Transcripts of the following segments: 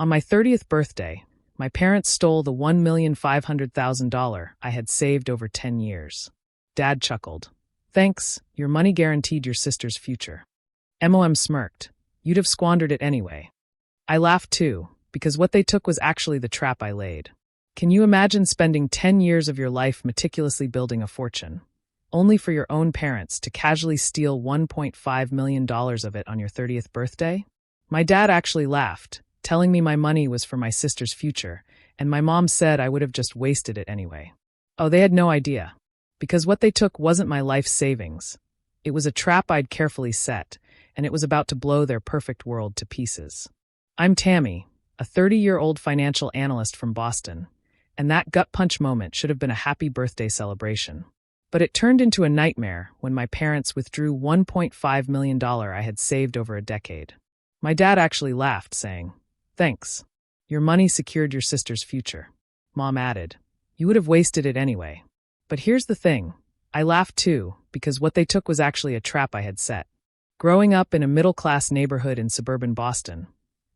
On my 30th birthday, my parents stole the $1,500,000 I had saved over 10 years. Dad chuckled. Thanks, your money guaranteed your sister's future. Mom smirked. You'd have squandered it anyway. I laughed too, because what they took was actually the trap I laid. Can you imagine spending 10 years of your life meticulously building a fortune, only for your own parents to casually steal $1.5 million of it on your 30th birthday? My dad actually laughed, telling me my money was for my sister's future, and my mom said I would have just wasted it anyway. Oh, they had no idea. Because what they took wasn't my life savings. It was a trap I'd carefully set, and it was about to blow their perfect world to pieces. I'm Tammy, a 30-year-old financial analyst from Boston, and that gut punch moment should have been a happy birthday celebration. But it turned into a nightmare when my parents withdrew $1.5 million I had saved over a decade. My dad actually laughed, saying, Thanks. Your money secured your sister's future. Mom added, You would have wasted it anyway. But here's the thing. I laughed too, because what they took was actually a trap I had set. Growing up in a middle-class neighborhood in suburban Boston,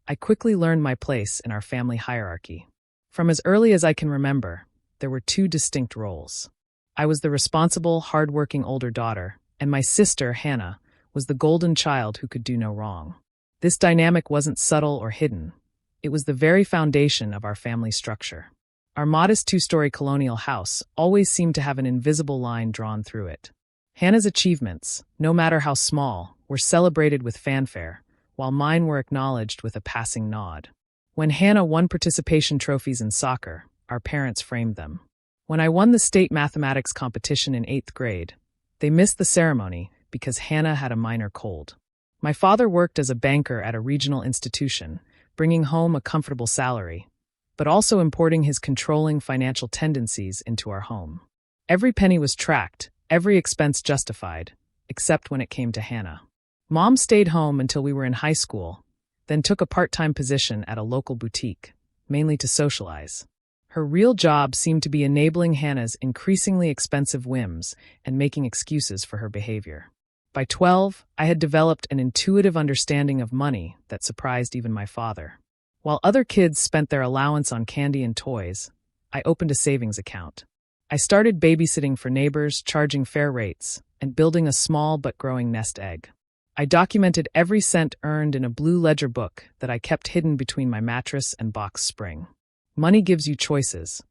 I quickly learned my place in our family hierarchy. From as early as I can remember, there were two distinct roles. I was the responsible, hard-working older daughter, and my sister, Hannah, was the golden child who could do no wrong. This dynamic wasn't subtle or hidden. It was the very foundation of our family structure. Our modest two-story colonial house always seemed to have an invisible line drawn through it. Hannah's achievements, no matter how small, were celebrated with fanfare, while mine were acknowledged with a passing nod. When Hannah won participation trophies in soccer, our parents framed them. When I won the state mathematics competition in 8th grade, they missed the ceremony because Hannah had a minor cold. My father worked as a banker at a regional institution, bringing home a comfortable salary, but also importing his controlling financial tendencies into our home. Every penny was tracked, every expense justified, except when it came to Hannah. Mom stayed home until we were in high school, then took a part-time position at a local boutique, mainly to socialize. Her real job seemed to be enabling Hannah's increasingly expensive whims and making excuses for her behavior. By 12, I had developed an intuitive understanding of money that surprised even my father. While other kids spent their allowance on candy and toys, I opened a savings account. I started babysitting for neighbors, charging fair rates, and building a small but growing nest egg. I documented every cent earned in a blue ledger book that I kept hidden between my mattress and box spring. Money gives you choices.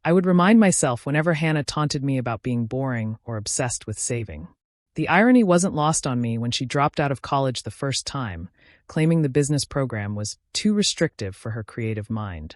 I would remind myself whenever Hannah taunted me about being boring or obsessed with saving. The irony wasn't lost on me when she dropped out of college the first time, claiming the business program was too restrictive for her creative mind.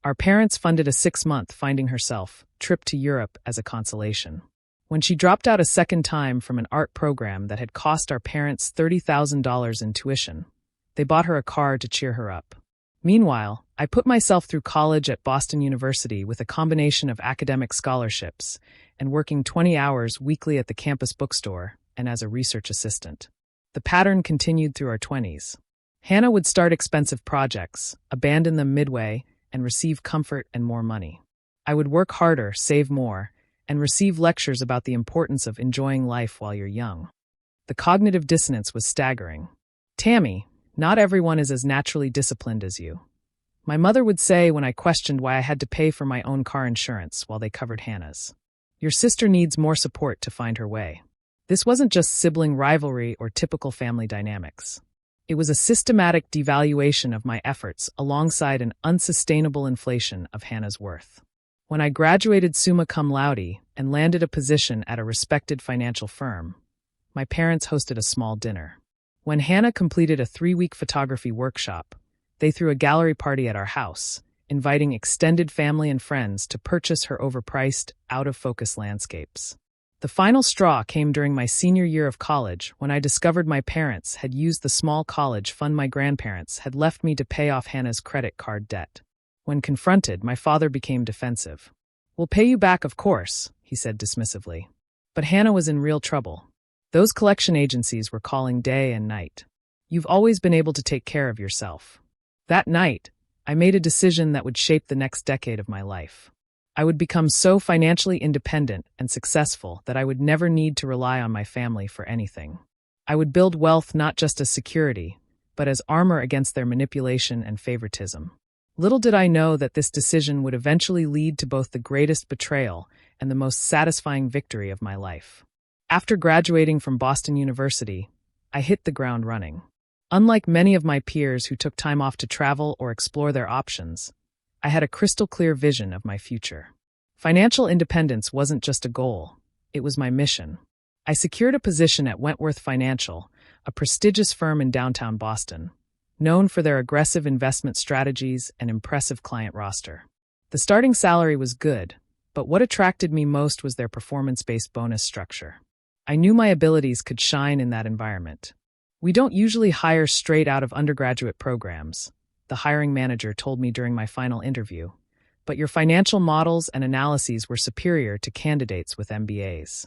Our parents funded a 6-month finding herself trip to Europe as a consolation. When she dropped out a second time from an art program that had cost our parents $30,000 in tuition, they bought her a car to cheer her up. Meanwhile, I put myself through college at Boston University with a combination of academic scholarships and working 20 hours weekly at the campus bookstore and as a research assistant. The pattern continued through our 20s. Hannah would start expensive projects, abandon them midway, and receive comfort and more money. I would work harder, save more, and receive lectures about the importance of enjoying life while you're young. The cognitive dissonance was staggering. Tammy, not everyone is as naturally disciplined as you. My mother would say when I questioned why I had to pay for my own car insurance while they covered Hannah's. Your sister needs more support to find her way. This wasn't just sibling rivalry or typical family dynamics. It was a systematic devaluation of my efforts alongside an unsustainable inflation of Hannah's worth. When I graduated summa cum laude and landed a position at a respected financial firm, my parents hosted a small dinner. When Hannah completed a 3-week photography workshop, they threw a gallery party at our house, inviting extended family and friends to purchase her overpriced, out-of-focus landscapes. The final straw came during my senior year of college when I discovered my parents had used the small college fund my grandparents had left me to pay off Hannah's credit card debt. When confronted, my father became defensive. "We'll pay you back, of course," he said dismissively. But Hannah was in real trouble. Those collection agencies were calling day and night. "You've always been able to take care of yourself." That night, I made a decision that would shape the next decade of my life. I would become so financially independent and successful that I would never need to rely on my family for anything. I would build wealth not just as security, but as armor against their manipulation and favoritism. Little did I know that this decision would eventually lead to both the greatest betrayal and the most satisfying victory of my life. After graduating from Boston University, I hit the ground running. Unlike many of my peers who took time off to travel or explore their options, I had a crystal-clear vision of my future. Financial independence wasn't just a goal, it was my mission. I secured a position at Wentworth Financial, a prestigious firm in downtown Boston, known for their aggressive investment strategies and impressive client roster. The starting salary was good, but what attracted me most was their performance-based bonus structure. I knew my abilities could shine in that environment. "We don't usually hire straight out of undergraduate programs," the hiring manager told me during my final interview, "but your financial models and analyses were superior to candidates with MBAs."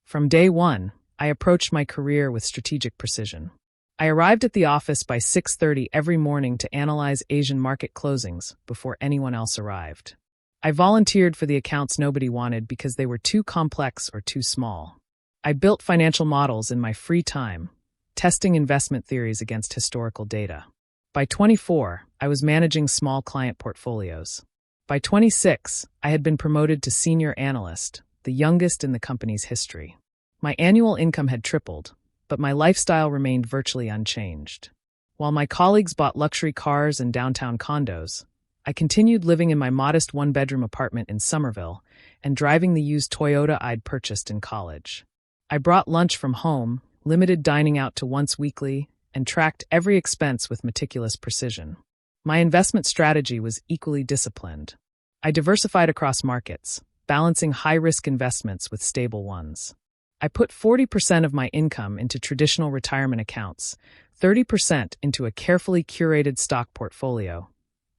From day one, I approached my career with strategic precision. I arrived at the office by 6:30 every morning to analyze Asian market closings before anyone else arrived. I volunteered for the accounts nobody wanted because they were too complex or too small. I built financial models in my free time, testing investment theories against historical data. By 24, I was managing small client portfolios. By 26, I had been promoted to senior analyst, the youngest in the company's history. My annual income had tripled, but my lifestyle remained virtually unchanged. While my colleagues bought luxury cars and downtown condos, I continued living in my modest one-bedroom apartment in Somerville and driving the used Toyota I'd purchased in college. I brought lunch from home, limited dining out to once weekly, and tracked every expense with meticulous precision. My investment strategy was equally disciplined. I diversified across markets, balancing high-risk investments with stable ones. I put 40% of my income into traditional retirement accounts, 30% into a carefully curated stock portfolio,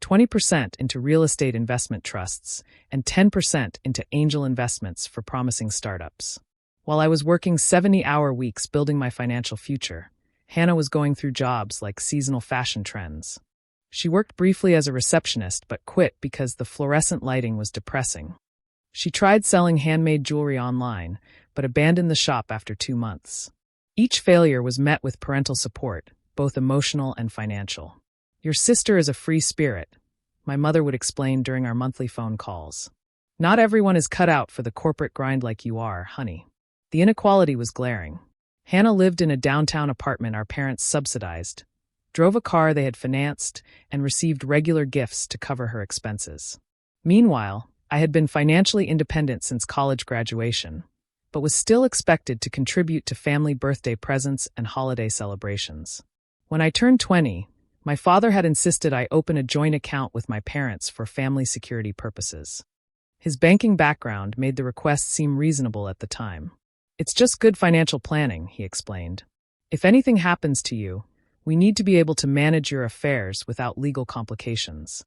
20% into real estate investment trusts, and 10% into angel investments for promising startups. While I was working 70-hour weeks building my financial future, Hannah was going through jobs like seasonal fashion trends. She worked briefly as a receptionist but quit because the fluorescent lighting was depressing. She tried selling handmade jewelry online, but abandoned the shop after 2 months. Each failure was met with parental support, both emotional and financial. "Your sister is a free spirit," my mother would explain during our monthly phone calls. "Not everyone is cut out for the corporate grind like you are, honey." The inequality was glaring. Hannah lived in a downtown apartment our parents subsidized, drove a car they had financed, and received regular gifts to cover her expenses. Meanwhile, I had been financially independent since college graduation, but was still expected to contribute to family birthday presents and holiday celebrations. When I turned 20, my father had insisted I open a joint account with my parents for family security purposes. His banking background made the request seem reasonable at the time. "It's just good financial planning," he explained. "If anything happens to you, we need to be able to manage your affairs without legal complications."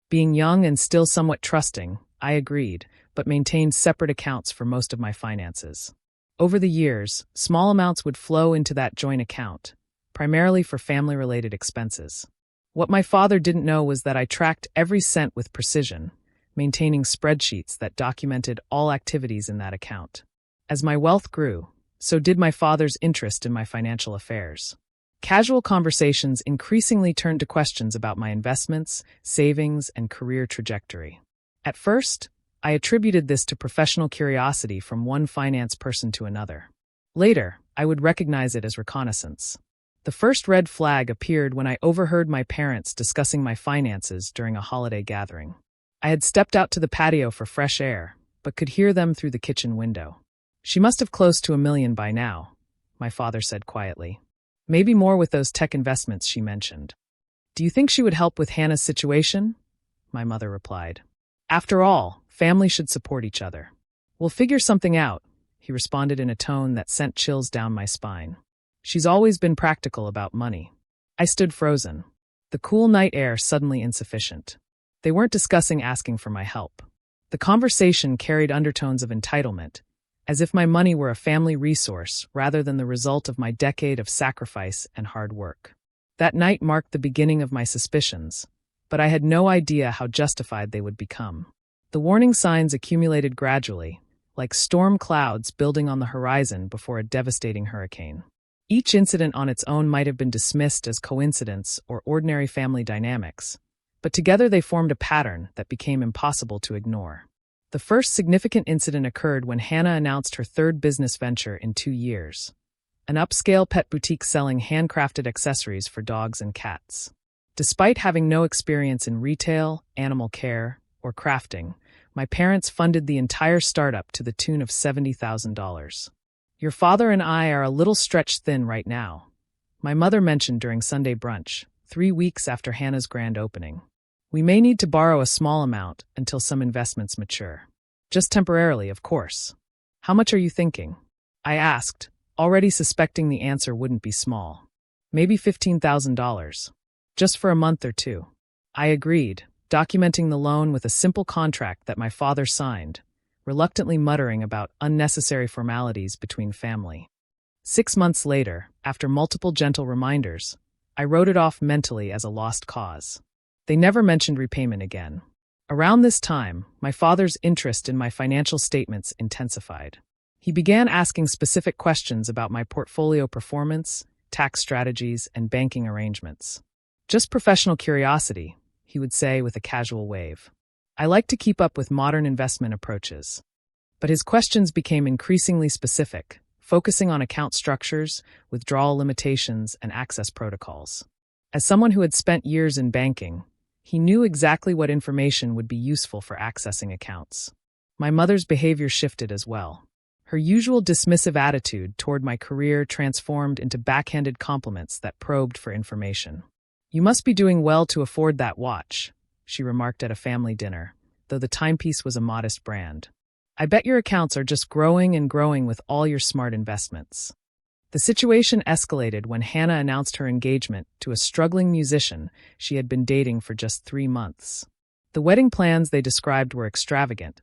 Being young and still somewhat trusting, I agreed, but maintained separate accounts for most of my finances. Over the years, small amounts would flow into that joint account, primarily for family-related expenses. What my father didn't know was that I tracked every cent with precision, maintaining spreadsheets that documented all activities in that account. As my wealth grew, so did my father's interest in my financial affairs. Casual conversations increasingly turned to questions about my investments, savings, and career trajectory. At first, I attributed this to professional curiosity from one finance person to another. Later, I would recognize it as reconnaissance. The first red flag appeared when I overheard my parents discussing my finances during a holiday gathering. I had stepped out to the patio for fresh air, but could hear them through the kitchen window. "She must have close to $1 million by now," my father said quietly. "Maybe more with those tech investments she mentioned." "Do you think she would help with Hannah's situation?" my mother replied. "After all, family should support each other." "We'll figure something out," he responded in a tone that sent chills down my spine. "She's always been practical about money." I stood frozen, the cool night air suddenly insufficient. They weren't discussing asking for my help. The conversation carried undertones of entitlement, as if my money were a family resource rather than the result of my decade of sacrifice and hard work. That night marked the beginning of my suspicions, but I had no idea how justified they would become. The warning signs accumulated gradually, like storm clouds building on the horizon before a devastating hurricane. Each incident on its own might have been dismissed as coincidence or ordinary family dynamics, but together they formed a pattern that became impossible to ignore. The first significant incident occurred when Hannah announced her third business venture in 2 years, an upscale pet boutique selling handcrafted accessories for dogs and cats. Despite having no experience in retail, animal care, or crafting, my parents funded the entire startup to the tune of $70,000. Your father and I are a little stretched thin right now, my mother mentioned during Sunday brunch, 3 weeks after Hannah's grand opening. We may need to borrow a small amount until some investments mature. Just temporarily, of course. How much are you thinking? I asked, already suspecting the answer wouldn't be small. Maybe $15,000. Just for a month or two. I agreed, documenting the loan with a simple contract that my father signed, reluctantly muttering about unnecessary formalities between family. 6 months later, after multiple gentle reminders, I wrote it off mentally as a lost cause. They never mentioned repayment again. Around this time, my father's interest in my financial statements intensified. He began asking specific questions about my portfolio performance, tax strategies, and banking arrangements. Just professional curiosity, he would say with a casual wave. I like to keep up with modern investment approaches. But his questions became increasingly specific, focusing on account structures, withdrawal limitations, and access protocols. As someone who had spent years in banking, he knew exactly what information would be useful for accessing accounts. My mother's behavior shifted as well. Her usual dismissive attitude toward my career transformed into backhanded compliments that probed for information. "You must be doing well to afford that watch," she remarked at a family dinner, though the timepiece was a modest brand. "I bet your accounts are just growing and growing with all your smart investments." The situation escalated when Hannah announced her engagement to a struggling musician she had been dating for just 3 months. The wedding plans they described were extravagant: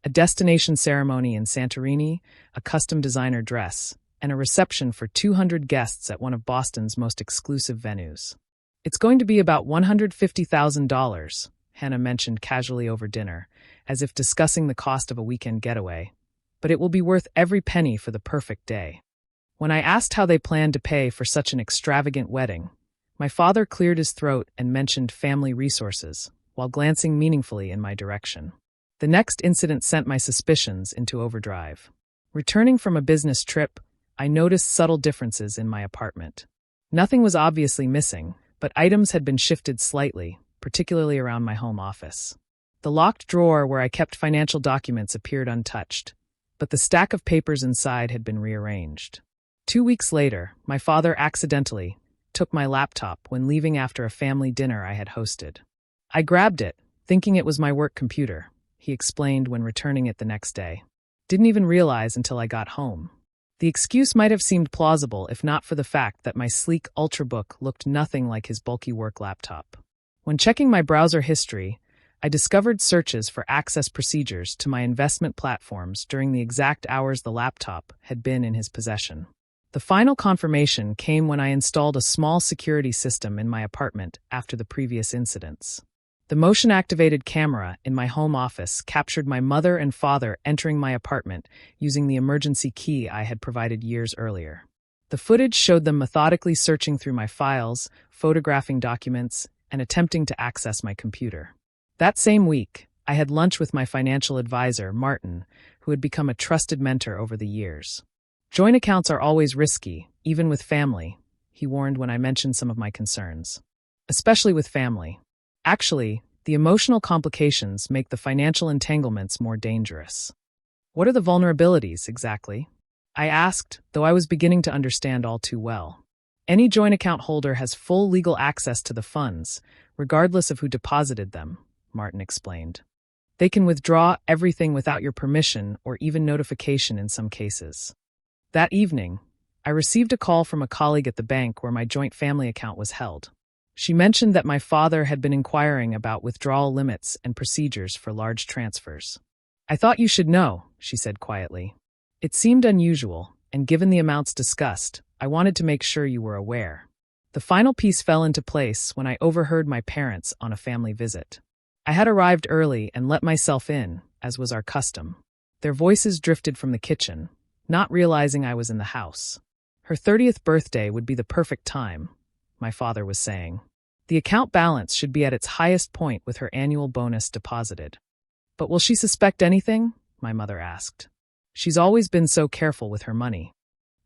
a destination ceremony in Santorini, a custom designer dress, and a reception for 200 guests at one of Boston's most exclusive venues. "It's going to be about $150,000, Hannah mentioned casually over dinner, as if discussing the cost of a weekend getaway. "But it will be worth every penny for the perfect day." When I asked how they planned to pay for such an extravagant wedding, my father cleared his throat and mentioned family resources, while glancing meaningfully in my direction. The next incident sent my suspicions into overdrive. Returning from a business trip, I noticed subtle differences in my apartment. Nothing was obviously missing, but items had been shifted slightly, particularly around my home office. The locked drawer where I kept financial documents appeared untouched, but the stack of papers inside had been rearranged. 2 weeks later, my father accidentally took my laptop when leaving after a family dinner I had hosted. "I grabbed it, thinking it was my work computer," he explained when returning it the next day. "Didn't even realize until I got home." The excuse might have seemed plausible if not for the fact that my sleek Ultrabook looked nothing like his bulky work laptop. When checking my browser history, I discovered searches for access procedures to my investment platforms during the exact hours the laptop had been in his possession. The final confirmation came when I installed a small security system in my apartment after the previous incidents. The motion-activated camera in my home office captured my mother and father entering my apartment using the emergency key I had provided years earlier. The footage showed them methodically searching through my files, photographing documents, and attempting to access my computer. That same week, I had lunch with my financial advisor, Martin, who had become a trusted mentor over the years. "Joint accounts are always risky, even with family," he warned when I mentioned some of my concerns. "Especially with family. Actually, the emotional complications make the financial entanglements more dangerous." "What are the vulnerabilities, exactly?" I asked, though I was beginning to understand all too well. "Any joint account holder has full legal access to the funds, regardless of who deposited them," Martin explained. "They can withdraw everything without your permission or even notification in some cases." That evening, I received a call from a colleague at the bank where my joint family account was held. She mentioned that my father had been inquiring about withdrawal limits and procedures for large transfers. "I thought you should know," she said quietly. "It seemed unusual, and given the amounts discussed, I wanted to make sure you were aware." The final piece fell into place when I overheard my parents on a family visit. I had arrived early and let myself in, as was our custom. Their voices drifted from the kitchen, not realizing I was in the house. "Her 30th birthday would be the perfect time," my father was saying. The account balance should be at its highest point with her annual bonus deposited. But will she suspect anything? My mother asked. She's always been so careful with her money.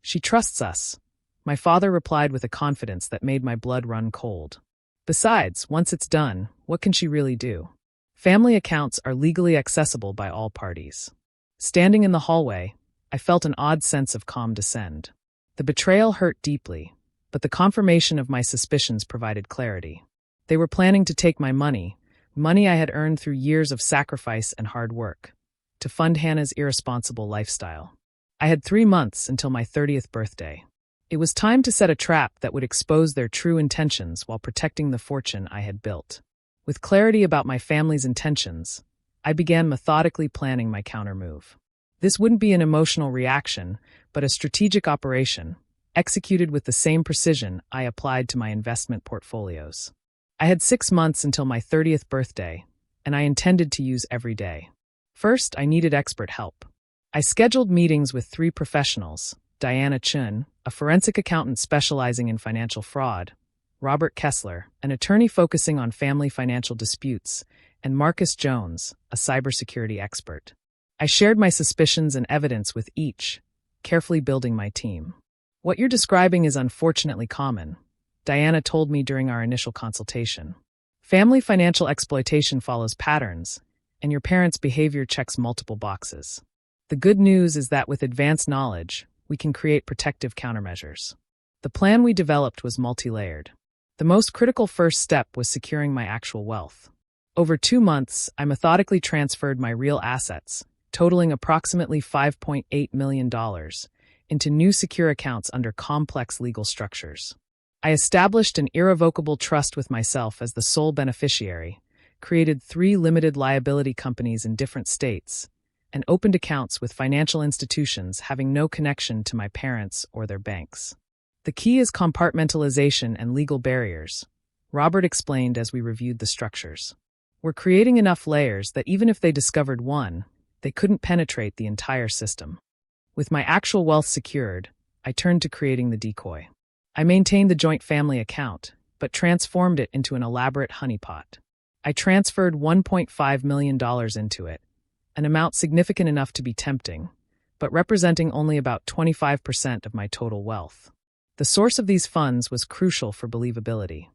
She trusts us. My father replied with a confidence that made my blood run cold. Besides, once it's done, what can she really do? Family accounts are legally accessible by all parties. Standing in the hallway, I felt an odd sense of calm descend. The betrayal hurt deeply, but the confirmation of my suspicions provided clarity. They were planning to take my money I had earned through years of sacrifice and hard work, to fund Hannah's irresponsible lifestyle. I had 3 months until my 30th birthday. It was time to set a trap that would expose their true intentions while protecting the fortune I had built. With clarity about my family's intentions, I began methodically planning my countermove. This wouldn't be an emotional reaction, but a strategic operation, executed with the same precision I applied to my investment portfolios. I had 6 months until my 30th birthday, and I intended to use every day. First, I needed expert help. I scheduled meetings with 3 professionals: Diana Chun, a forensic accountant specializing in financial fraud; Robert Kessler, an attorney focusing on family financial disputes; and Marcus Jones, a cybersecurity expert. I shared my suspicions and evidence with each, carefully building my team. What you're describing is unfortunately common, Diana told me during our initial consultation. Family financial exploitation follows patterns, and your parents' behavior checks multiple boxes. The good news is that with advanced knowledge, we can create protective countermeasures. The plan we developed was multi-layered. The most critical first step was securing my actual wealth. Over 2 months, I methodically transferred my real assets, totaling approximately $5.8 million, into new secure accounts under complex legal structures. I established an irrevocable trust with myself as the sole beneficiary, created 3 limited liability companies in different states, and opened accounts with financial institutions having no connection to my parents or their banks. The key is compartmentalization and legal barriers, Robert explained as we reviewed the structures. We're creating enough layers that even if they discovered one, they couldn't penetrate the entire system. With my actual wealth secured, I turned to creating the decoy. I maintained the joint family account, but transformed it into an elaborate honeypot. I transferred $1.5 million into it, an amount significant enough to be tempting, but representing only about 25% of my total wealth. The source of these funds was crucial for believability.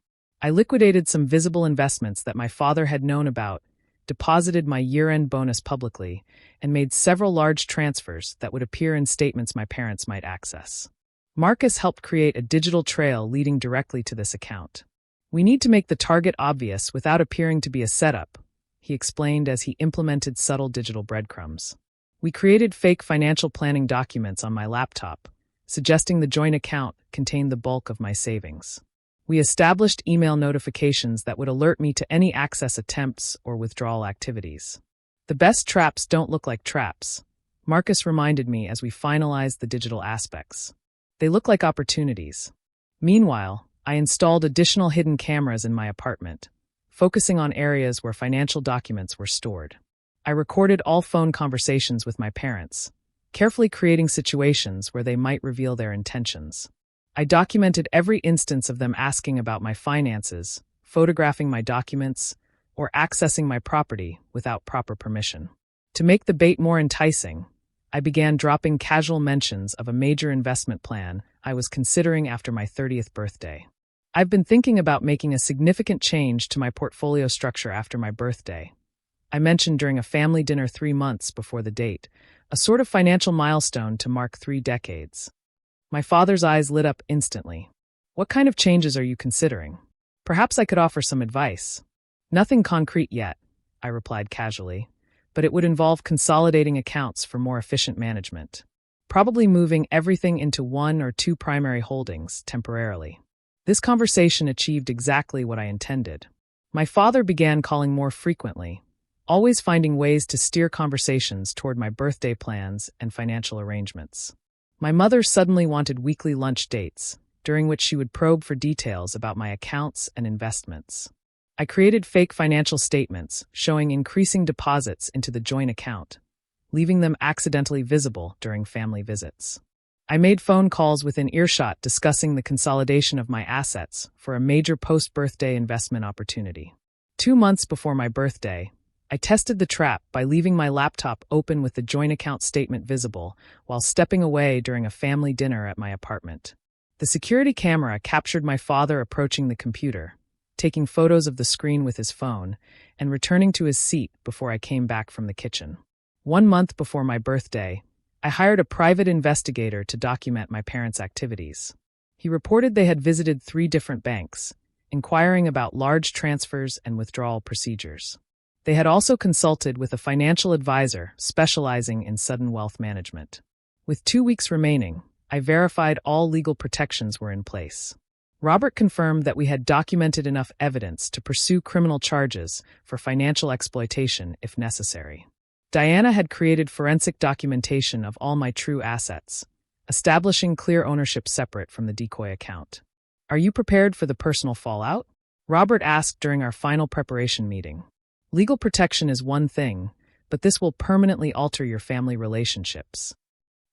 I liquidated some visible investments that my father had known about, deposited my year-end bonus publicly, and made several large transfers that would appear in statements my parents might access. Marcus helped create a digital trail leading directly to this account. We need to make the target obvious without appearing to be a setup, he explained as he implemented subtle digital breadcrumbs. We created fake financial planning documents on my laptop, suggesting the joint account contained the bulk of my savings. We established email notifications that would alert me to any access attempts or withdrawal activities. The best traps don't look like traps, Marcus reminded me as we finalized the digital aspects. They look like opportunities. Meanwhile, I installed additional hidden cameras in my apartment, focusing on areas where financial documents were stored. I recorded all phone conversations with my parents, carefully creating situations where they might reveal their intentions. I documented every instance of them asking about my finances, photographing my documents, or accessing my property without proper permission. To make the bait more enticing, I began dropping casual mentions of a major investment plan I was considering after my 30th birthday. I've been thinking about making a significant change to my portfolio structure after my birthday, I mentioned during a family dinner 3 months before the date, a sort of financial milestone to mark 3 decades. My father's eyes lit up instantly. What kind of changes are you considering? Perhaps I could offer some advice. Nothing concrete yet, I replied casually, but it would involve consolidating accounts for more efficient management. Probably moving everything into 1 or 2 primary holdings temporarily. This conversation achieved exactly what I intended. My father began calling more frequently, always finding ways to steer conversations toward my birthday plans and financial arrangements. My mother suddenly wanted weekly lunch dates, during which she would probe for details about my accounts and investments. I created fake financial statements showing increasing deposits into the joint account, leaving them accidentally visible during family visits. I made phone calls within earshot discussing the consolidation of my assets for a major post-birthday investment opportunity. 2 months before my birthday, I tested the trap by leaving my laptop open with the joint account statement visible while stepping away during a family dinner at my apartment. The security camera captured my father approaching the computer, taking photos of the screen with his phone, and returning to his seat before I came back from the kitchen. 1 month before my birthday, I hired a private investigator to document my parents' activities. He reported they had visited 3 different banks, inquiring about large transfers and withdrawal procedures. They had also consulted with a financial advisor specializing in sudden wealth management. With 2 weeks remaining, I verified all legal protections were in place. Robert confirmed that we had documented enough evidence to pursue criminal charges for financial exploitation if necessary. Diana had created forensic documentation of all my true assets, establishing clear ownership separate from the decoy account. "Are you prepared for the personal fallout?" Robert asked during our final preparation meeting. "Legal protection is one thing, but this will permanently alter your family relationships."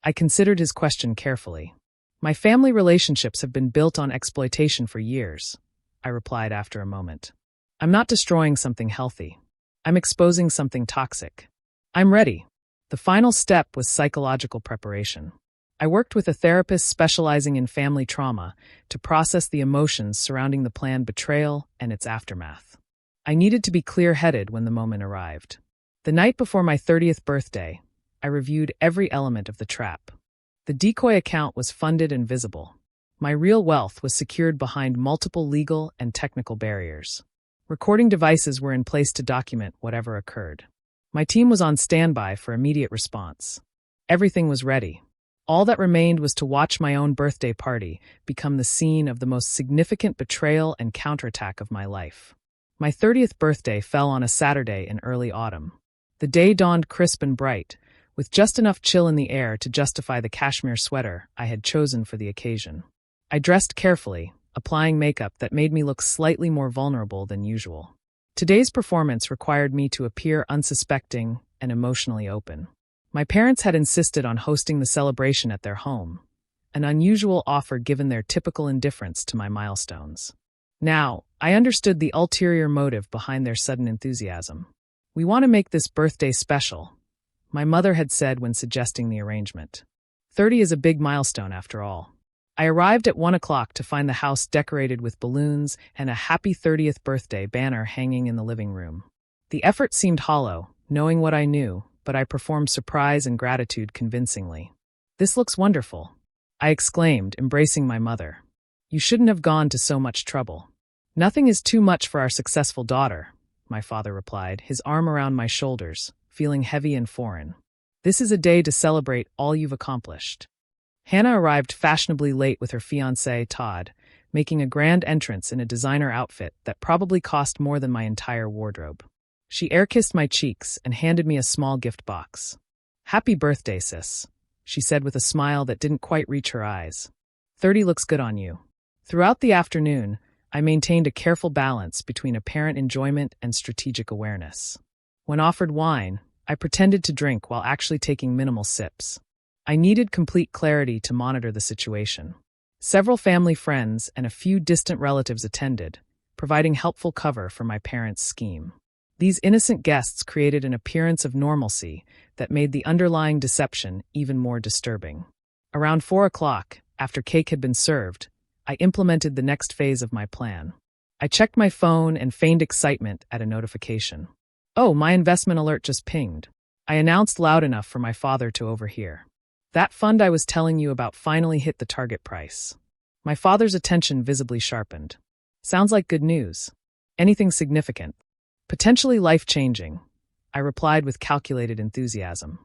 I considered his question carefully. "My family relationships have been built on exploitation for years," I replied after a moment. "I'm not destroying something healthy. I'm exposing something toxic. I'm ready." The final step was psychological preparation. I worked with a therapist specializing in family trauma to process the emotions surrounding the planned betrayal and its aftermath. I needed to be clear-headed when the moment arrived. The night before my 30th birthday, I reviewed every element of the trap. The decoy account was funded and visible. My real wealth was secured behind multiple legal and technical barriers. Recording devices were in place to document whatever occurred. My team was on standby for immediate response. Everything was ready. All that remained was to watch my own birthday party become the scene of the most significant betrayal and counterattack of my life. My 30th birthday fell on a Saturday in early autumn. The day dawned crisp and bright, with just enough chill in the air to justify the cashmere sweater I had chosen for the occasion. I dressed carefully, applying makeup that made me look slightly more vulnerable than usual. Today's performance required me to appear unsuspecting and emotionally open. My parents had insisted on hosting the celebration at their home, an unusual offer given their typical indifference to my milestones. Now, I understood the ulterior motive behind their sudden enthusiasm. "We want to make this birthday special," my mother had said when suggesting the arrangement. 30 is a big milestone after all. I arrived at 1 o'clock to find the house decorated with balloons and a happy 30th birthday banner hanging in the living room. The effort seemed hollow, knowing what I knew, but I performed surprise and gratitude convincingly. "This looks wonderful," I exclaimed, embracing my mother. "You shouldn't have gone to so much trouble." "Nothing is too much for our successful daughter," my father replied, his arm around my shoulders, feeling heavy and foreign. "This is a day to celebrate all you've accomplished." Hannah arrived fashionably late with her fiancé, Todd, making a grand entrance in a designer outfit that probably cost more than my entire wardrobe. She air-kissed my cheeks and handed me a small gift box. "Happy birthday, sis," she said with a smile that didn't quite reach her eyes. 30 looks good on you." Throughout the afternoon, I maintained a careful balance between apparent enjoyment and strategic awareness. When offered wine, I pretended to drink while actually taking minimal sips. I needed complete clarity to monitor the situation. Several family friends and a few distant relatives attended, providing helpful cover for my parents' scheme. These innocent guests created an appearance of normalcy that made the underlying deception even more disturbing. Around 4 o'clock, after cake had been served, I implemented the next phase of my plan. I checked my phone and feigned excitement at a notification. "Oh, my investment alert just pinged," I announced loud enough for my father to overhear. "That fund I was telling you about finally hit the target price." My father's attention visibly sharpened. "Sounds like good news. Anything significant?" "Potentially life-changing," I replied with calculated enthusiasm.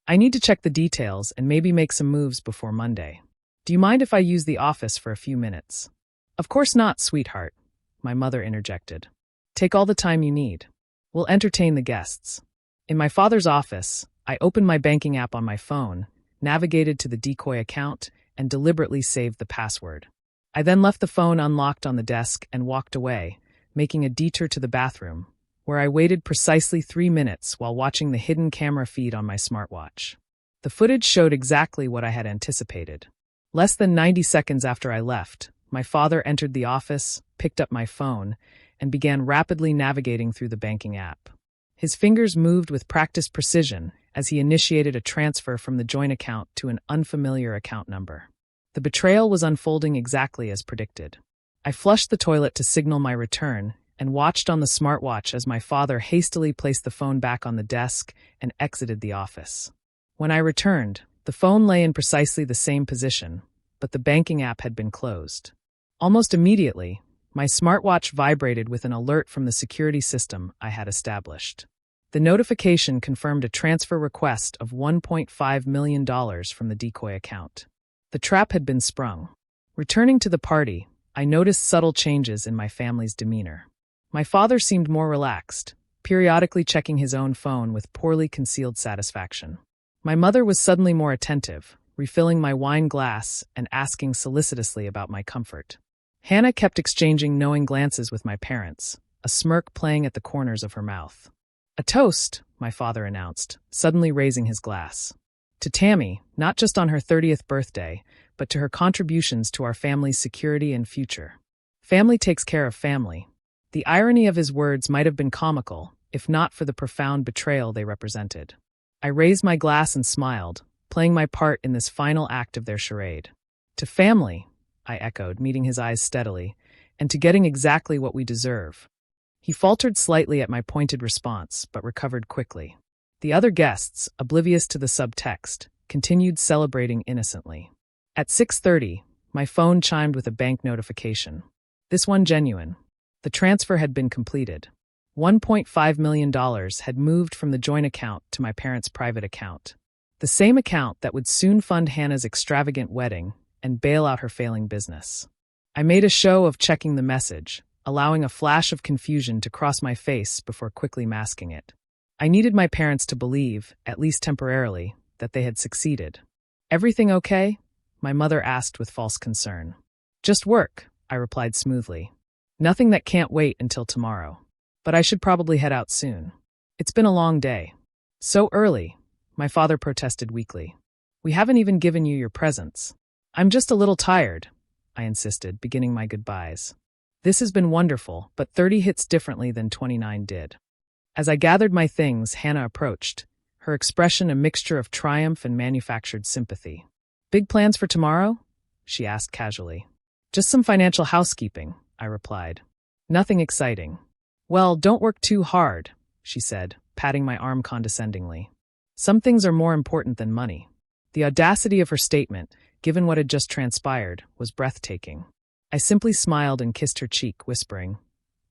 "I need to check the details and maybe make some moves before Monday. Do you mind if I use the office for a few minutes?" "Of course not, sweetheart," my mother interjected. "Take all the time you need. We'll entertain the guests." In my father's office, I opened my banking app on my phone, navigated to the decoy account, and deliberately saved the password. I then left the phone unlocked on the desk and walked away, making a detour to the bathroom, where I waited precisely 3 minutes while watching the hidden camera feed on my smartwatch. The footage showed exactly what I had anticipated. Less than 90 seconds after I left, my father entered the office, picked up my phone, and began rapidly navigating through the banking app. His fingers moved with practiced precision as he initiated a transfer from the joint account to an unfamiliar account number. The betrayal was unfolding exactly as predicted. I flushed the toilet to signal my return and watched on the smartwatch as my father hastily placed the phone back on the desk and exited the office. When I returned, the phone lay in precisely the same position, but the banking app had been closed. Almost immediately, my smartwatch vibrated with an alert from the security system I had established. The notification confirmed a transfer request of $1.5 million from the decoy account. The trap had been sprung. Returning to the party, I noticed subtle changes in my family's demeanor. My father seemed more relaxed, periodically checking his own phone with poorly concealed satisfaction. My mother was suddenly more attentive, refilling my wine glass and asking solicitously about my comfort. Hannah kept exchanging knowing glances with my parents, a smirk playing at the corners of her mouth. "A toast," my father announced, suddenly raising his glass. "To Tammy, not just on her 30th birthday, but to her contributions to our family's security and future. Family takes care of family." The irony of his words might have been comical, if not for the profound betrayal they represented. I raised my glass and smiled, playing my part in this final act of their charade. "To family," I echoed, meeting his eyes steadily, "and to getting exactly what we deserve." He faltered slightly at my pointed response, but recovered quickly. The other guests, oblivious to the subtext, continued celebrating innocently. At 6:30, my phone chimed with a bank notification. This one genuine. The transfer had been completed. $1.5 million had moved from the joint account to my parents' private account. The same account that would soon fund Hannah's extravagant wedding and bail out her failing business. I made a show of checking the message, allowing a flash of confusion to cross my face before quickly masking it. I needed my parents to believe, at least temporarily, that they had succeeded. "Everything okay?" my mother asked with false concern. "Just work," I replied smoothly. "Nothing that can't wait until tomorrow. But I should probably head out soon. It's been a long day." "So early," my father protested weakly. "We haven't even given you your presents." "I'm just a little tired," I insisted, beginning my goodbyes. "This has been wonderful, but 30 hits differently than 29 did." As I gathered my things, Hannah approached, her expression a mixture of triumph and manufactured sympathy. "Big plans for tomorrow?" she asked casually. "Just some financial housekeeping," I replied. "Nothing exciting." "Well, don't work too hard," she said, patting my arm condescendingly. "Some things are more important than money." The audacity of her statement, given what had just transpired, was breathtaking. I simply smiled and kissed her cheek, whispering,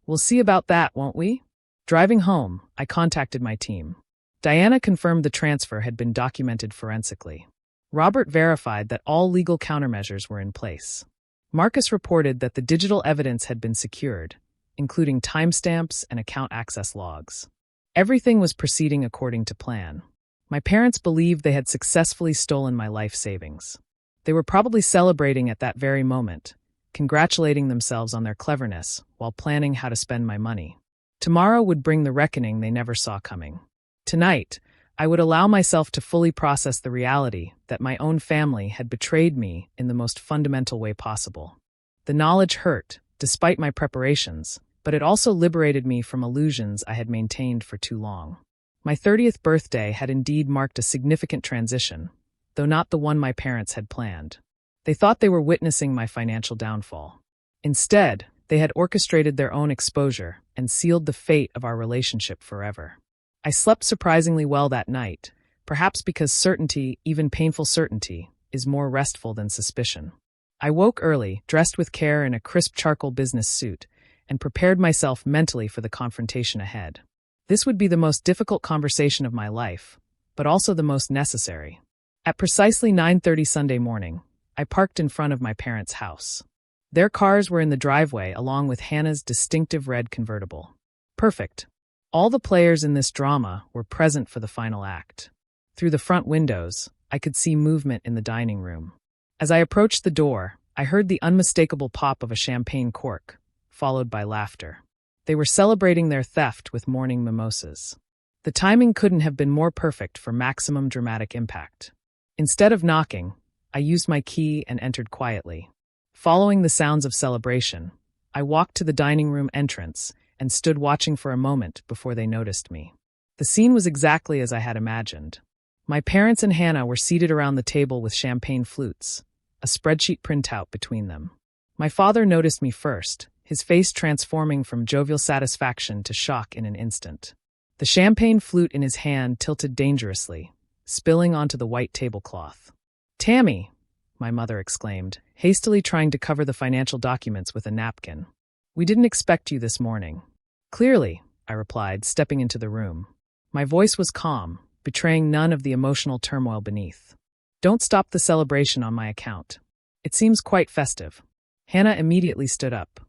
"We'll see about that, won't we?" Driving home, I contacted my team. Diana confirmed the transfer had been documented forensically. Robert verified that all legal countermeasures were in place. Marcus reported that the digital evidence had been secured, including timestamps and account access logs. Everything was proceeding according to plan. My parents believed they had successfully stolen my life savings. They were probably celebrating at that very moment, congratulating themselves on their cleverness while planning how to spend my money. Tomorrow would bring the reckoning they never saw coming. Tonight, I would allow myself to fully process the reality that my own family had betrayed me in the most fundamental way possible. The knowledge hurt, despite my preparations, but it also liberated me from illusions I had maintained for too long. My 30th birthday had indeed marked a significant transition, though not the one my parents had planned. They thought they were witnessing my financial downfall. Instead, they had orchestrated their own exposure and sealed the fate of our relationship forever. I slept surprisingly well that night, perhaps because certainty, even painful certainty, is more restful than suspicion. I woke early, dressed with care in a crisp charcoal business suit, and prepared myself mentally for the confrontation ahead. This would be the most difficult conversation of my life, but also the most necessary. At precisely 9:30 Sunday morning, I parked in front of my parents' house. Their cars were in the driveway along with Hannah's distinctive red convertible. Perfect. All the players in this drama were present for the final act. Through the front windows, I could see movement in the dining room. As I approached the door, I heard the unmistakable pop of a champagne cork, followed by laughter. They were celebrating their theft with morning mimosas. The timing couldn't have been more perfect for maximum dramatic impact. Instead of knocking, I used my key and entered quietly. Following the sounds of celebration, I walked to the dining room entrance and stood watching for a moment before they noticed me. The scene was exactly as I had imagined. My parents and Hannah were seated around the table with champagne flutes, a spreadsheet printout between them. My father noticed me first, his face transforming from jovial satisfaction to shock in an instant. The champagne flute in his hand tilted dangerously, spilling onto the white tablecloth. "Tammy!" my mother exclaimed, hastily trying to cover the financial documents with a napkin. "We didn't expect you this morning." "Clearly," I replied, stepping into the room. My voice was calm, betraying none of the emotional turmoil beneath. "Don't stop the celebration on my account. It seems quite festive." Hannah immediately stood up.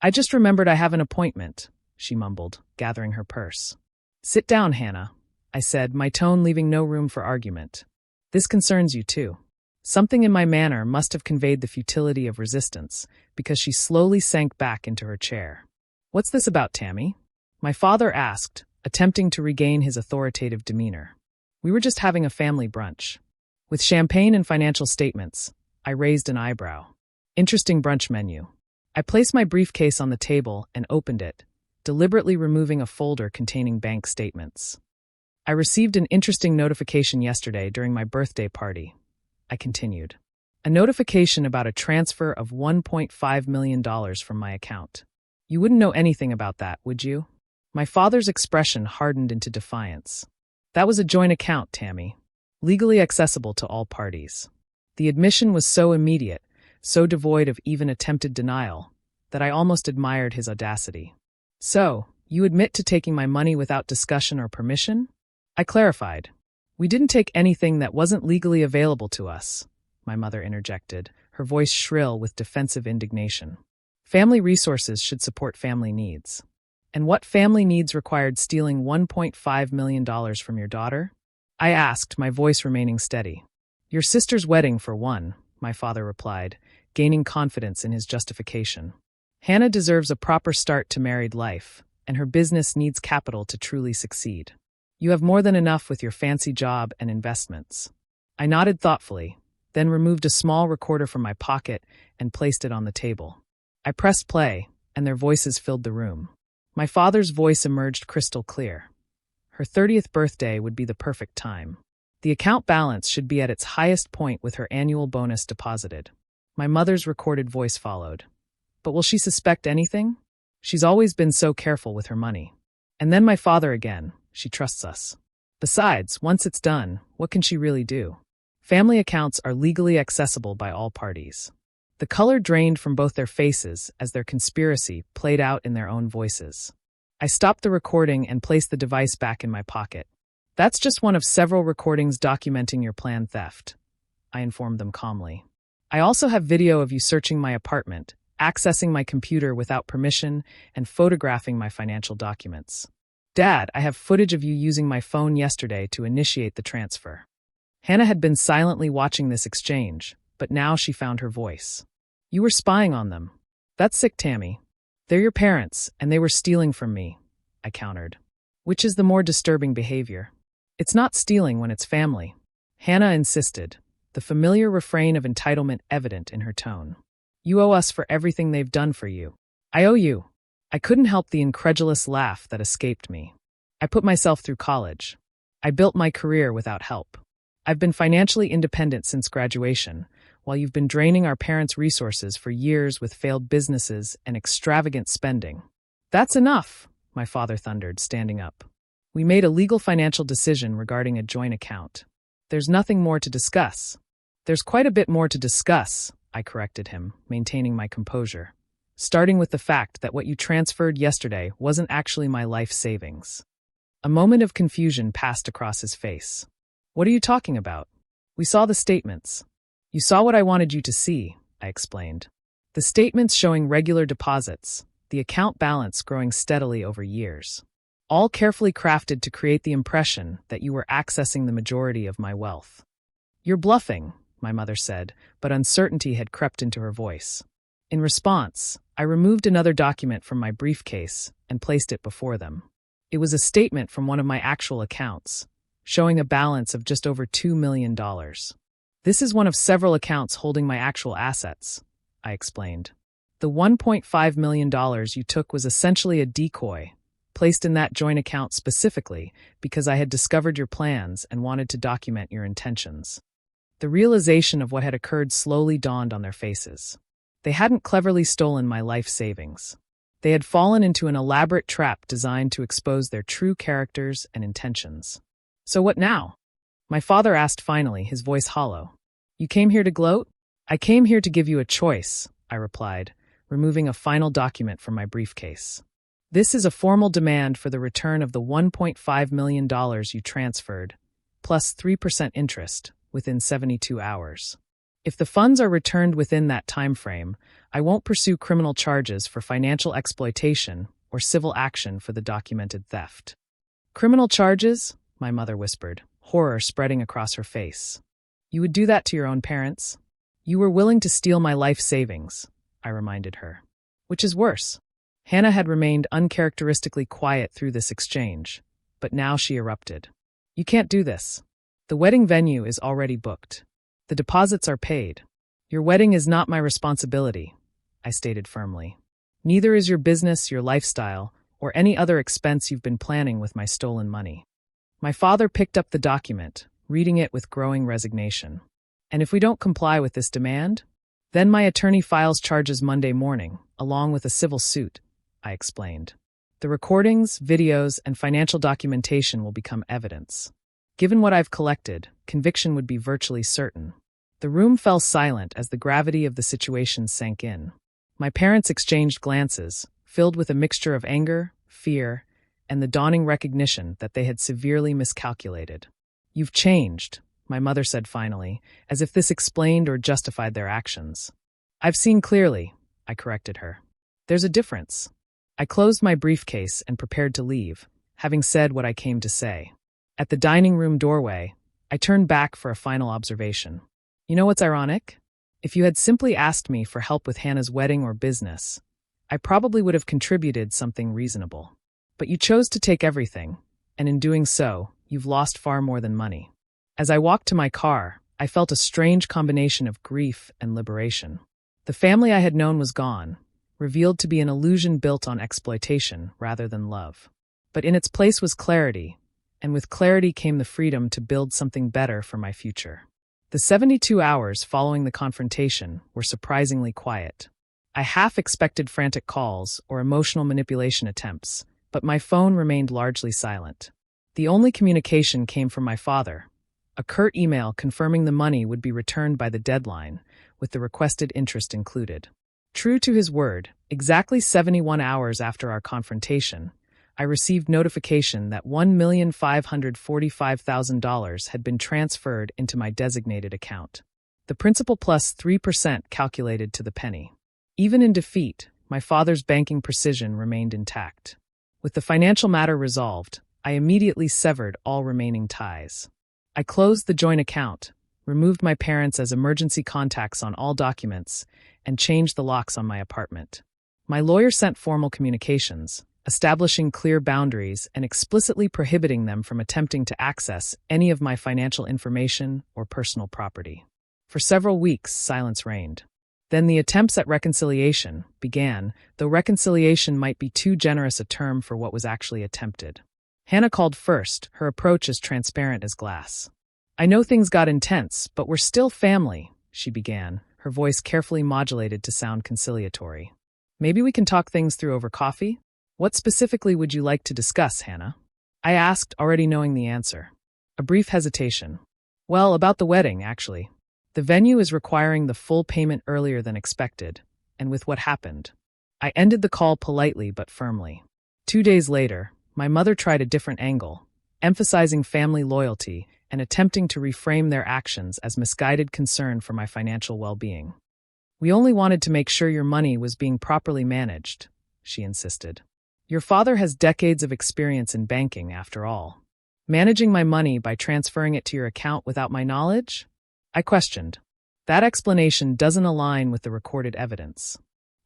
"I just remembered I have an appointment," she mumbled, gathering her purse. "Sit down, Hannah," I said, my tone leaving no room for argument. "This concerns you too." Something in my manner must have conveyed the futility of resistance, because she slowly sank back into her chair. "What's this about, Tammy?" my father asked, attempting to regain his authoritative demeanor. "We were just having a family brunch." With champagne and financial statements, I raised an eyebrow. Interesting brunch menu. I placed my briefcase on the table and opened it, deliberately removing a folder containing bank statements. "I received an interesting notification yesterday during my birthday party," I continued. "A notification about a transfer of $1.5 million from my account. You wouldn't know anything about that, would you?" My father's expression hardened into defiance. "That was a joint account, Tammy. Legally accessible to all parties." The admission was so immediate, so devoid of even attempted denial, that I almost admired his audacity. "So, you admit to taking my money without discussion or permission?" I clarified. "We didn't take anything that wasn't legally available to us," my mother interjected, her voice shrill with defensive indignation. "Family resources should support family needs. And what family needs required stealing $1.5 million from your daughter?" I asked, my voice remaining steady. "Your sister's wedding, for one," my father replied, gaining confidence in his justification. "Hannah deserves a proper start to married life, and her business needs capital to truly succeed. You have more than enough with your fancy job and investments." I nodded thoughtfully, then removed a small recorder from my pocket and placed it on the table. I pressed play, and their voices filled the room. My father's voice emerged crystal clear. Her 30th birthday would be the perfect time. The account balance should be at its highest point with her annual bonus deposited. My mother's recorded voice followed. "But will she suspect anything? She's always been so careful with her money." And then my father again. "She trusts us. Besides, once it's done, what can she really do? Family accounts are legally accessible by all parties." The color drained from both their faces as their conspiracy played out in their own voices. I stopped the recording and placed the device back in my pocket. "That's just one of several recordings documenting your planned theft," I informed them calmly. "I also have video of you searching my apartment, accessing my computer without permission, and photographing my financial documents. Dad, I have footage of you using my phone yesterday to initiate the transfer." Hannah had been silently watching this exchange, but now she found her voice. "You were spying on them. That's sick, Tammy. They're your parents, and they were stealing from me," I countered. "Which is the more disturbing behavior?" "It's not stealing when it's family," Hannah insisted, the familiar refrain of entitlement evident in her tone. "You owe us for everything they've done for you." "I owe you." I couldn't help the incredulous laugh that escaped me. "I put myself through college. I built my career without help. I've been financially independent since graduation, while you've been draining our parents' resources for years with failed businesses and extravagant spending." "That's enough," my father thundered, standing up. "We made a legal financial decision regarding a joint account. There's nothing more to discuss." "There's quite a bit more to discuss," I corrected him, maintaining my composure. "Starting with the fact that what you transferred yesterday wasn't actually my life savings." A moment of confusion passed across his face. "What are you talking about?" "We saw the statements." "You saw what I wanted you to see," I explained. "The statements showing regular deposits, the account balance growing steadily over years. All carefully crafted to create the impression that you were accessing the majority of my wealth." "You're bluffing," my mother said, but uncertainty had crept into her voice. In response, I removed another document from my briefcase and placed it before them. It was a statement from one of my actual accounts, showing a balance of just over $2 million. This is one of several accounts holding my actual assets, I explained. The $1.5 million you took was essentially a decoy, placed in that joint account specifically because I had discovered your plans and wanted to document your intentions. The realization of what had occurred slowly dawned on their faces. They hadn't cleverly stolen my life savings. They had fallen into an elaborate trap designed to expose their true characters and intentions. So what now? My father asked finally, his voice hollow. You came here to gloat? I came here to give you a choice, I replied, removing a final document from my briefcase. This is a formal demand for the return of the $1.5 million you transferred, plus 3% interest, within 72 hours. If the funds are returned within that time frame, I won't pursue criminal charges for financial exploitation or civil action for the documented theft. Criminal charges? My mother whispered, horror spreading across her face. You would do that to your own parents? You were willing to steal my life savings, I reminded her. Which is worse? Hannah had remained uncharacteristically quiet through this exchange, but now she erupted. You can't do this. The wedding venue is already booked. The deposits are paid. Your wedding is not my responsibility, I stated firmly. Neither is your business, your lifestyle, or any other expense you've been planning with my stolen money. My father picked up the document, reading it with growing resignation. And if we don't comply with this demand, then my attorney files charges Monday morning, along with a civil suit, I explained. The recordings, videos, and financial documentation will become evidence. Given what I've collected, conviction would be virtually certain. The room fell silent as the gravity of the situation sank in. My parents exchanged glances, filled with a mixture of anger, fear, and the dawning recognition that they had severely miscalculated. You've changed, my mother said finally, as if this explained or justified their actions. I've seen clearly, I corrected her. There's a difference. I closed my briefcase and prepared to leave, having said what I came to say. At the dining room doorway, I turned back for a final observation. You know what's ironic? If you had simply asked me for help with Hannah's wedding or business, I probably would have contributed something reasonable. But you chose to take everything, and in doing so, you've lost far more than money. As I walked to my car, I felt a strange combination of grief and liberation. The family I had known was gone, revealed to be an illusion built on exploitation rather than love. But in its place was clarity, and with clarity came the freedom to build something better for my future. The 72 hours following the confrontation were surprisingly quiet. I half expected frantic calls or emotional manipulation attempts, but my phone remained largely silent. The only communication came from my father, a curt email confirming the money would be returned by the deadline, with the requested interest included. True to his word, exactly 71 hours after our confrontation, I received notification that $1,545,000 had been transferred into my designated account. The principal plus 3% calculated to the penny. Even in defeat, my father's banking precision remained intact. With the financial matter resolved, I immediately severed all remaining ties. I closed the joint account, removed my parents as emergency contacts on all documents, and changed the locks on my apartment. My lawyer sent formal communications, establishing clear boundaries and explicitly prohibiting them from attempting to access any of my financial information or personal property. For several weeks, silence reigned. Then the attempts at reconciliation began, though reconciliation might be too generous a term for what was actually attempted. Hannah called first, her approach as transparent as glass. I know things got intense, but we're still family, she began, her voice carefully modulated to sound conciliatory. Maybe we can talk things through over coffee? What specifically would you like to discuss, Hannah? I asked, already knowing the answer. A brief hesitation. Well, about the wedding, actually. The venue is requiring the full payment earlier than expected, and with what happened. I ended the call politely but firmly. 2 days later, my mother tried a different angle, emphasizing family loyalty and attempting to reframe their actions as misguided concern for my financial well-being. We only wanted to make sure your money was being properly managed, she insisted. Your father has decades of experience in banking, after all. Managing my money by transferring it to your account without my knowledge? I questioned. That explanation doesn't align with the recorded evidence.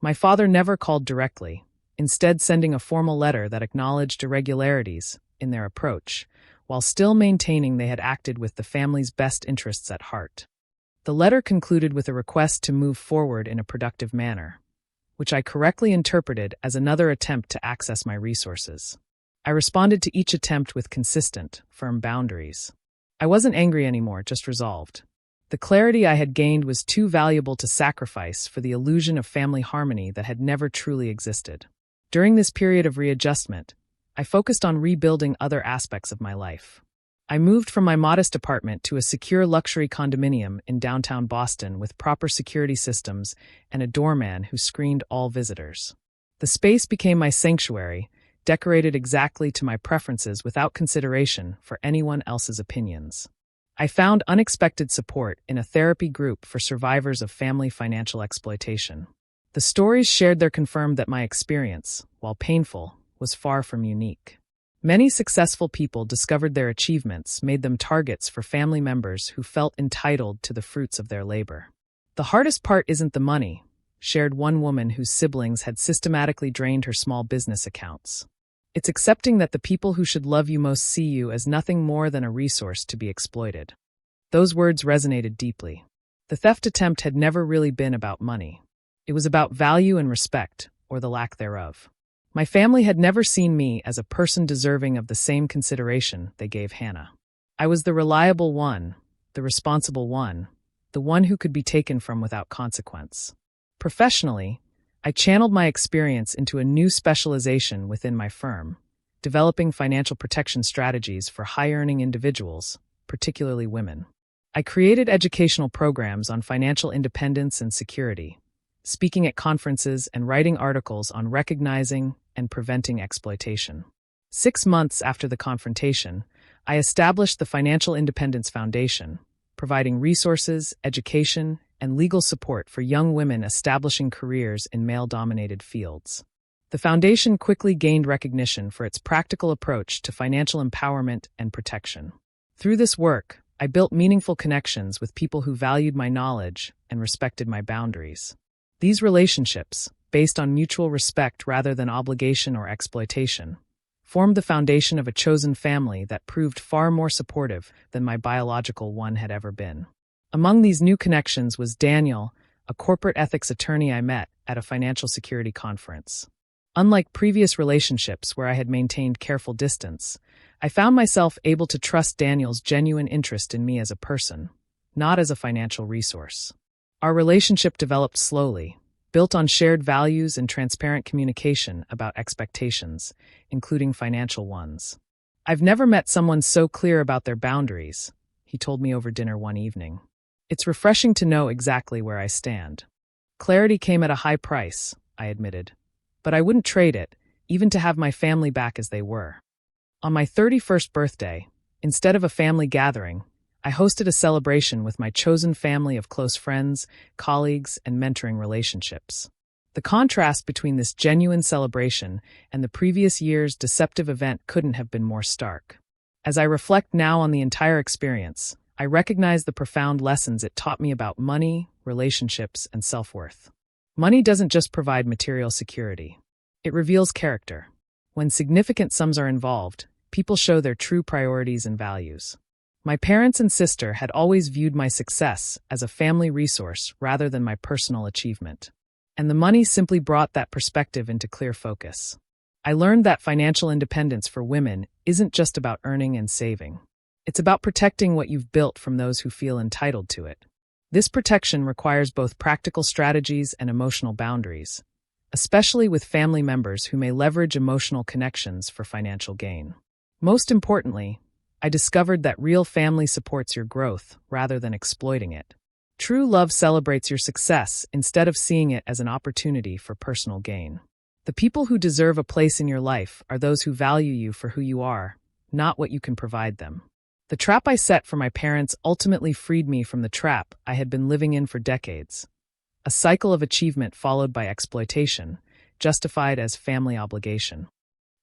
My father never called directly, instead sending a formal letter that acknowledged irregularities in their approach, while still maintaining they had acted with the family's best interests at heart. The letter concluded with a request to move forward in a productive manner, which I correctly interpreted as another attempt to access my resources. I responded to each attempt with consistent, firm boundaries. I wasn't angry anymore, just resolved. The clarity I had gained was too valuable to sacrifice for the illusion of family harmony that had never truly existed. During this period of readjustment, I focused on rebuilding other aspects of my life. I moved from my modest apartment to a secure luxury condominium in downtown Boston with proper security systems and a doorman who screened all visitors. The space became my sanctuary, decorated exactly to my preferences without consideration for anyone else's opinions. I found unexpected support in a therapy group for survivors of family financial exploitation. The stories shared there confirmed that my experience, while painful, was far from unique. Many successful people discovered their achievements made them targets for family members who felt entitled to the fruits of their labor. The hardest part isn't the money, shared one woman whose siblings had systematically drained her small business accounts. It's accepting that the people who should love you most see you as nothing more than a resource to be exploited. Those words resonated deeply. The theft attempt had never really been about money. It was about value and respect, or the lack thereof. My family had never seen me as a person deserving of the same consideration they gave Hannah. I was the reliable one, the responsible one, the one who could be taken from without consequence. Professionally, I channeled my experience into a new specialization within my firm, developing financial protection strategies for high-earning individuals, particularly women. I created educational programs on financial independence and security, speaking at conferences and writing articles on recognizing and preventing exploitation. 6 months after the confrontation, I established the Financial Independence Foundation, providing resources, education, and legal support for young women establishing careers in male-dominated fields. The foundation quickly gained recognition for its practical approach to financial empowerment and protection. Through this work, I built meaningful connections with people who valued my knowledge and respected my boundaries. These relationships, based on mutual respect rather than obligation or exploitation, formed the foundation of a chosen family that proved far more supportive than my biological one had ever been. Among these new connections was Daniel, a corporate ethics attorney I met at a financial security conference. Unlike previous relationships where I had maintained careful distance, I found myself able to trust Daniel's genuine interest in me as a person, not as a financial resource. Our relationship developed slowly, built on shared values and transparent communication about expectations, including financial ones. "I've never met someone so clear about their boundaries," he told me over dinner one evening. "It's refreshing to know exactly where I stand." Clarity came at a high price, I admitted, but I wouldn't trade it, even to have my family back as they were. On my 31st birthday, instead of a family gathering, I hosted a celebration with my chosen family of close friends, colleagues, and mentoring relationships. The contrast between this genuine celebration and the previous year's deceptive event couldn't have been more stark. As I reflect now on the entire experience, I recognize the profound lessons it taught me about money, relationships, and self-worth. Money doesn't just provide material security. It reveals character. When significant sums are involved, people show their true priorities and values. My parents and sister had always viewed my success as a family resource rather than my personal achievement. And the money simply brought that perspective into clear focus. I learned that financial independence for women isn't just about earning and saving. It's about protecting what you've built from those who feel entitled to it. This protection requires both practical strategies and emotional boundaries, especially with family members who may leverage emotional connections for financial gain. Most importantly, I discovered that real family supports your growth rather than exploiting it. True love celebrates your success instead of seeing it as an opportunity for personal gain. The people who deserve a place in your life are those who value you for who you are, not what you can provide them. The trap I set for my parents ultimately freed me from the trap I had been living in for decades. A cycle of achievement followed by exploitation, justified as family obligation.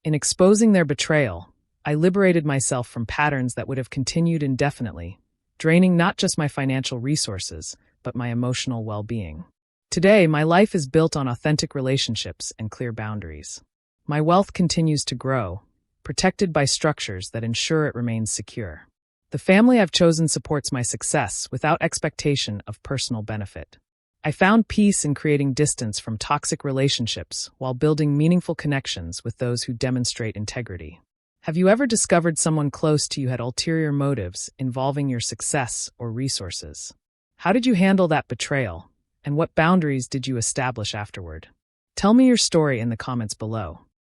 In exposing their betrayal, I liberated myself from patterns that would have continued indefinitely, draining not just my financial resources, but my emotional well-being. Today, my life is built on authentic relationships and clear boundaries. My wealth continues to grow, protected by structures that ensure it remains secure. The family I've chosen supports my success without expectation of personal benefit. I found peace in creating distance from toxic relationships while building meaningful connections with those who demonstrate integrity. Have you ever discovered someone close to you had ulterior motives involving your success or resources? How did you handle that betrayal, and what boundaries did you establish afterward? Tell me your story in the comments below.